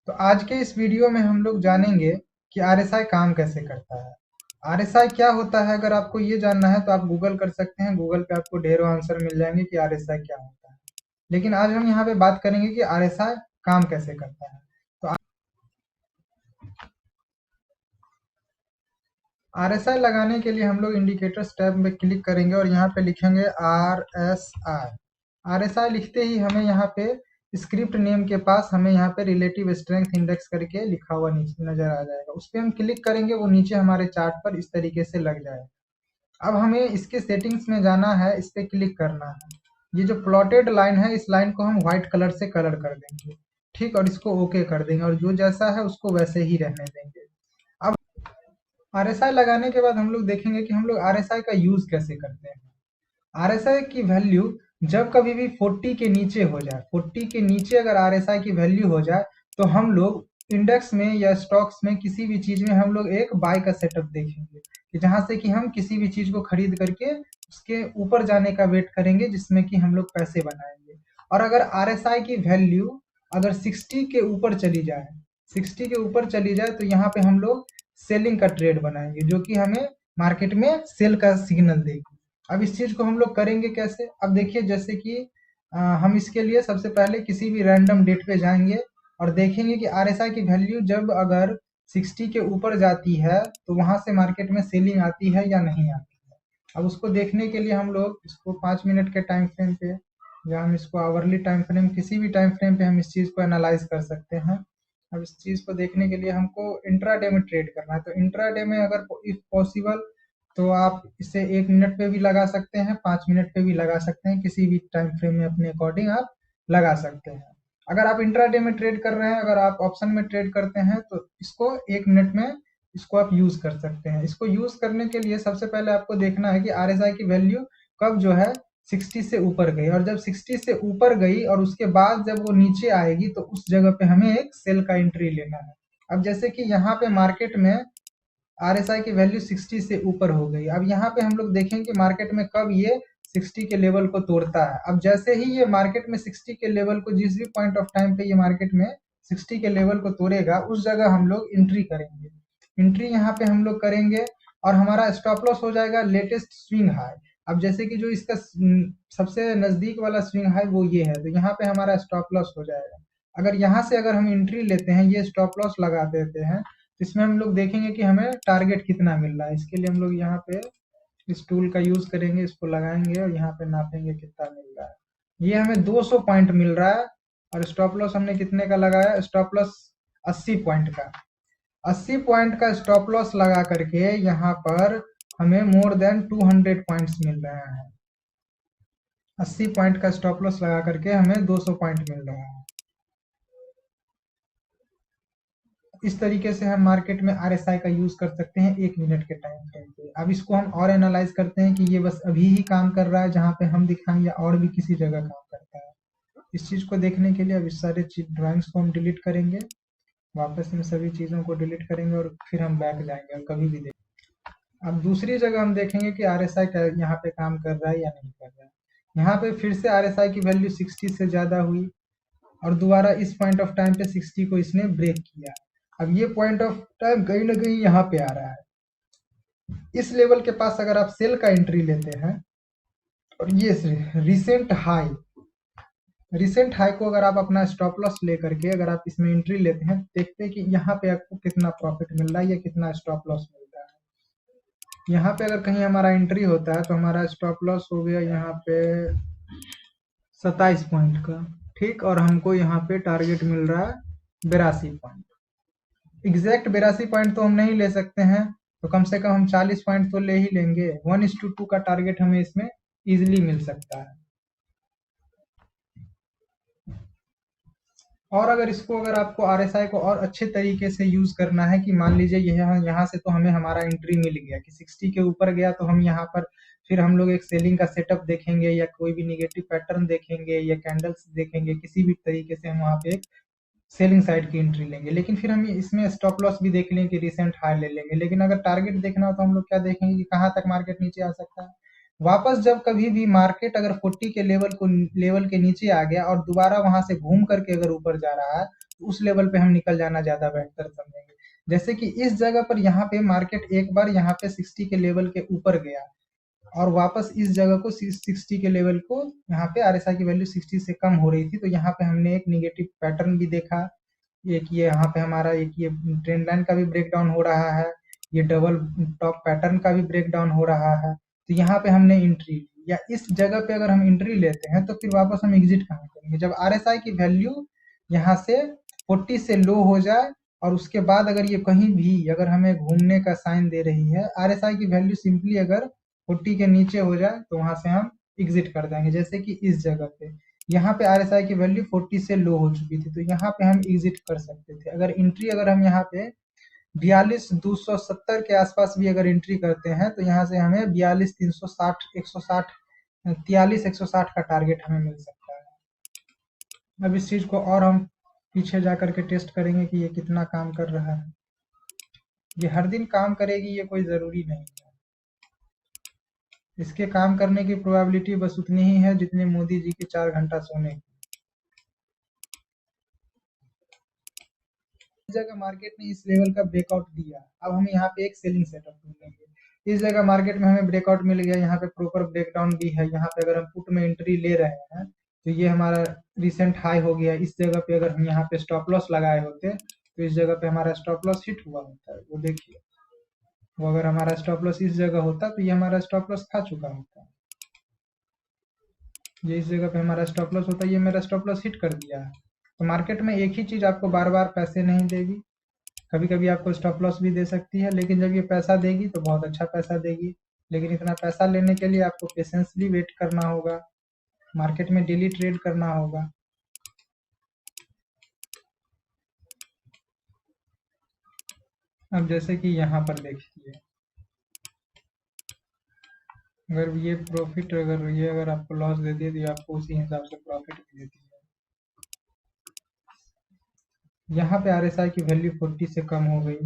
तो आज के इस वीडियो में हम लोग जानेंगे कि आरएसआई काम कैसे करता है। आरएसआई क्या होता है? अगर आपको ये जानना है तो आप गूगल कर सकते हैं। गूगल पे आपको ढेरों आंसर मिल जाएंगे कि आरएसआई क्या होता है। लेकिन आज हम यहाँ पे बात करेंगे कि आरएसआई काम कैसे करता है। तो आरएसआई लगाने के लिए हम लोग इंडिकेटर्स टैब में क्लिक करेंगे और यहाँ पे लिखेंगे आरएसआई। आरएसआई लिखते ही हमें यहाँ पे स्क्रिप्ट नेम के पास हमें यहाँ पे रिलेटिव स्ट्रेंथ इंडेक्स करके लिखा हुआ नीचे नजर आ जाएगा। उस पर हम क्लिक करेंगे, वो नीचे हमारे चार्ट पर इस तरीके से लग जाएगा। अब हमें इसके सेटिंग्स में जाना है, इस पे क्लिक करना है। ये जो प्लॉटेड लाइन है, इस लाइन को हम व्हाइट कलर से कलर कर देंगे, ठीक, और इसको ओके कर देंगे और जो जैसा है उसको वैसे ही रहने देंगे। अब आरएसआई लगाने के बाद हम लोग देखेंगे कि हम लोग आरएसआई का यूज कैसे करते हैं। आरएसआई की वैल्यू जब कभी भी 40 के नीचे हो जाए, 40 के नीचे अगर आरएसआई की वैल्यू हो जाए तो हम लोग इंडेक्स में या स्टॉक्स में किसी भी चीज में हम लोग एक बाय का सेटअप देखेंगे कि जहां से कि हम किसी भी चीज को खरीद करके उसके ऊपर जाने का वेट करेंगे, जिसमें कि हम लोग पैसे बनाएंगे। और अगर आरएसआई की वैल्यू अगर 60 के ऊपर चली जाए, 60 के ऊपर चली जाए तो यहाँ पे हम लोग सेलिंग का ट्रेड बनाएंगे, जो कि हमें मार्केट में सेल का सिग्नल देगी। अब इस चीज को हम लोग करेंगे कैसे? अब देखिए, जैसे कि हम इसके लिए सबसे पहले किसी भी रैंडम डेट पे जाएंगे और देखेंगे कि आरएसआई की वैल्यू जब अगर 60 के ऊपर जाती है तो वहां से मार्केट में सेलिंग आती है या नहीं आती है। अब उसको देखने के लिए हम लोग इसको 5 मिनट के टाइम फ्रेम पे या हम इसको आवरली टाइम फ्रेम, किसी भी टाइम फ्रेम पे हम इस चीज को एनालाइज कर सकते हैं। अब इस चीज को देखने के लिए हमको इंट्राडे में ट्रेड करना है, तो इंट्राडे में अगर इफ पॉसिबल तो आप इसे 1 मिनट पे भी लगा सकते हैं, 5 मिनट पे भी लगा सकते हैं, किसी भी टाइम फ्रेम में अपने अकॉर्डिंग आप लगा सकते हैं। अगर आप इंट्राडे में ट्रेड कर रहे हैं, अगर आप ऑप्शन में ट्रेड करते हैं तो इसको 1 मिनट में इसको आप यूज कर सकते हैं। इसको यूज करने के लिए सबसे पहले आपको देखना है कि आरएसआई की वैल्यू कब जो है 60 से ऊपर गई, और जब 60 से ऊपर गई और उसके बाद जब वो नीचे आएगी तो उस जगह पे हमें एक सेल का एंट्री लेना है। अब जैसे कि यहाँ पे मार्केट में आरएसआई की वैल्यू 60 से ऊपर हो गई। अब यहाँ पे हम लोग देखेंगे मार्केट में कब ये 60 के लेवल को तोड़ता है। अब जैसे ही ये मार्केट में 60 के लेवल को, जिस भी पॉइंट ऑफ टाइम पे ये मार्केट में 60 के लेवल को तोड़ेगा, उस जगह हम लोग एंट्री करेंगे। एंट्री यहाँ पे हम लोग करेंगे और हमारा स्टॉप लॉस हो जाएगा लेटेस्ट स्विंग हाई। अब जैसे कि जो इसका सबसे नजदीक वाला स्विंग हाई वो ये है, तो यहाँ पे हमारा स्टॉप लॉस हो जाएगा। अगर यहाँ से अगर हम एंट्री लेते हैं, ये स्टॉप लॉस लगा देते हैं, तो इसमें हम लोग देखेंगे कि हमें टारगेट कितना मिल रहा है। इसके लिए हम लोग यहाँ पे इस टूल का यूज करेंगे, इसको लगाएंगे और यहाँ पे नापेंगे कितना मिल रहा है। ये हमें 200 पॉइंट मिल रहा है और स्टॉप लॉस हमने कितने का लगाया? स्टॉप लॉस 80 पॉइंट का। 80 पॉइंट का स्टॉप लॉस लगा करके यहाँ पर हमें मोर देन 200 पॉइंट्स मिल रहे हैं। 80 पॉइंट का स्टॉप लॉस लगा करके हमें 200 पॉइंट मिल रहा है। इस तरीके से हम मार्केट में आरएसआई का यूज कर सकते हैं 1 मिनट के टाइम फ्रेम पे। अब इसको हम और एनालाइज करते हैं कि ये बस अभी ही काम कर रहा है जहां पे हम दिखाएं, या और भी किसी जगह काम करता है। इस चीज को देखने के लिए अब इस सारे ड्राइंग्स को हम डिलीट करेंगे, वापस इन सभी चीजों को डिलीट करेंगे और फिर हम बैक जाएंगे और कभी भी देखेंगे। अब दूसरी जगह हम देखेंगे कि आरएसआई यहाँ पे काम कर रहा है या नहीं कर रहा है। यहाँ पे फिर से आरएसआई की वैल्यू 60 से ज्यादा हुई और दोबारा इस पॉइंट ऑफ टाइम पे 60 को इसने ब्रेक किया। अब ये पॉइंट ऑफ टाइम कहीं ना कहीं यहाँ पे आ रहा है। इस लेवल के पास अगर आप सेल का एंट्री लेते हैं और ये रिसेंट हाई को अगर आप अपना स्टॉप लॉस लेकर के अगर आप इसमें एंट्री लेते हैं, देखते हैं कि यहाँ पे आपको कितना प्रॉफिट मिल रहा है या कितना स्टॉप लॉस मिल रहा है। यहाँ पे अगर कहीं हमारा एंट्री होता है तो हमारा स्टॉप लॉस हो गया यहाँ पे 27 पॉइंट का, ठीक, और हमको यहाँ पे टारगेट मिल रहा है 82 पॉइंट। एग्जैक्ट 82 पॉइंट तो हम नहीं ले सकते हैं, तो कम से कम हम 40 पॉइंट तो ले ही लेंगे। 1:2 का टारगेट हमें इसमें इजिली मिल सकता है। और अगर इसको अगर आपको आरएसआई को और अच्छे तरीके से यूज करना है कि मान लीजिए यहाँ से तो हमें हमारा एंट्री मिल गया कि 60 के ऊपर गया, तो हम यहाँ पर फिर हम लोग एक सेलिंग का सेटअप देखेंगे या कोई भी निगेटिव पैटर्न देखेंगे या कैंडल्स देखेंगे, किसी भी तरीके से हम वहाँ पे एक सेलिंग साइड की एंट्री लेंगे। लेकिन फिर हम इसमें स्टॉप लॉस भी देख लेंगे, रिसेंट हाई ले लेंगे। लेकिन अगर टारगेट देखना हो तो हम लोग क्या देखेंगे कि कहाँ तक मार्केट नीचे आ सकता है। वापस जब कभी भी मार्केट अगर 40 के लेवल के नीचे आ गया और दोबारा वहां से घूम करके अगर ऊपर जा रहा है, उस लेवल पे हम निकल जाना ज़्यादा बेहतर समझेंगे। जैसे कि इस जगह पर यहाँ पे मार्केट एक बार यहाँ पे 60 के लेवल के ऊपर गया और वापस इस जगह को 60 के लेवल को यहाँ पे आरएसआई की वैल्यू 60 से कम हो रही थी, तो यहाँ पे हमने एक निगेटिव पैटर्न भी देखा। एक ये यहाँ पे हमारा एक ये ट्रेंड लाइन का भी ब्रेक डाउन हो रहा है, ये डबल टॉप पैटर्न का भी ब्रेक डाउन हो रहा है। तो यहाँ पे हमने एंट्री ली, या इस जगह पे अगर हम एंट्री लेते हैं तो फिर वापस हम एग्जिट कहाँ करेंगे? जब आरएसआई की वैल्यू यहाँ से 40 से लो हो जाए और उसके बाद अगर ये कहीं भी अगर हमें घूमने का साइन दे रही है, आरएसआई की वैल्यू सिंपली अगर 40 के नीचे हो जाए तो वहां से हम एग्जिट कर देंगे। जैसे कि इस जगह पे यहाँ पे आरएसआई की वैल्यू 40 से लो हो चुकी थी, तो यहाँ पे हम एग्जिट कर सकते थे। अगर एंट्री अगर हम यहाँ पे 42,270 के आसपास भी अगर एंट्री करते हैं तो यहाँ से हमें 42,360 160 43,160 का टारगेट हमें मिल सकता है। अब इस चीज को और हम पीछे जा करके टेस्ट करेंगे कि ये कितना काम कर रहा है। ये हर दिन काम करेगी ये कोई जरूरी नहीं है, इसके काम करने की प्रोबेबिलिटी बस उतनी ही है जितने मोदी जी के 4 घंटा सोने की। इस जगह मार्केट ने इस लेवल का ब्रेकआउट दिया, अब हम यहाँ पे एक सेलिंग सेटअप ढूंढेंगे। इस जगह मार्केट में हमें ब्रेकआउट मिल गया, यहाँ पे प्रॉपर ब्रेकडाउन भी है। यहाँ पे अगर हम पुट में एंट्री ले रहे हैं तो ये हमारा रिसेंट हाई हो गया। इस जगह पे अगर हम यहाँ पे स्टॉप लॉस लगाए होते तो इस जगह पे हमारा स्टॉप लॉस हिट हुआ होता है। वो देखिए, वो अगर हमारा स्टॉप लॉस इस जगह होता तो ये हमारा स्टॉप लॉस खा चुका होता। ये इस जगह पे हमारा स्टॉप लॉस होता, ये मेरा स्टॉप लॉस हिट कर दिया है। तो मार्केट में एक ही चीज आपको बार बार पैसे नहीं देगी, कभी कभी आपको स्टॉप लॉस भी दे सकती है, लेकिन जब ये पैसा देगी तो बहुत अच्छा पैसा देगी। लेकिन इतना पैसा लेने के लिए आपको पेशेंसली वेट करना होगा, मार्केट में डेली ट्रेड करना होगा। अब जैसे कि यहाँ पर देखिए, अगर ये प्रॉफिट अगर आपको लॉस देती है तो ये आपको उसी हिसाब से प्रॉफिट भी देती है। यहाँ पे आरएसआई की वैल्यू 40 से कम हो गई,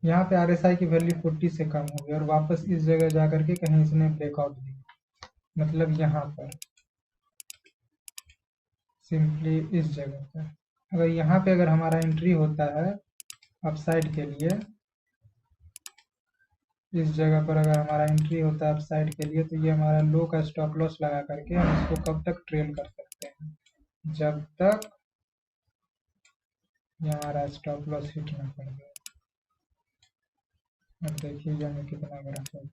यहाँ पे आरएसआई की वैल्यू 40 से कम हो गई और वापस इस जगह जाकर के कहीं इसने ब्रेकआउट दी, मतलब यहाँ पर सिंपली इस जगह पर अगर यहाँ पे अगर हमारा एंट्री होता है अपसाइड के लिए, इस जगह पर अगर हमारा एंट्री होता है अपसाइड के लिए, तो ये हमारा लो का स्टॉप लॉस लगा करके हम इसको कब तक ट्रेल कर सकते हैं, जब तक ये हमारा स्टॉप लॉस हिट ना कर दे। अब देखिए ये हमें कितना बड़ा हो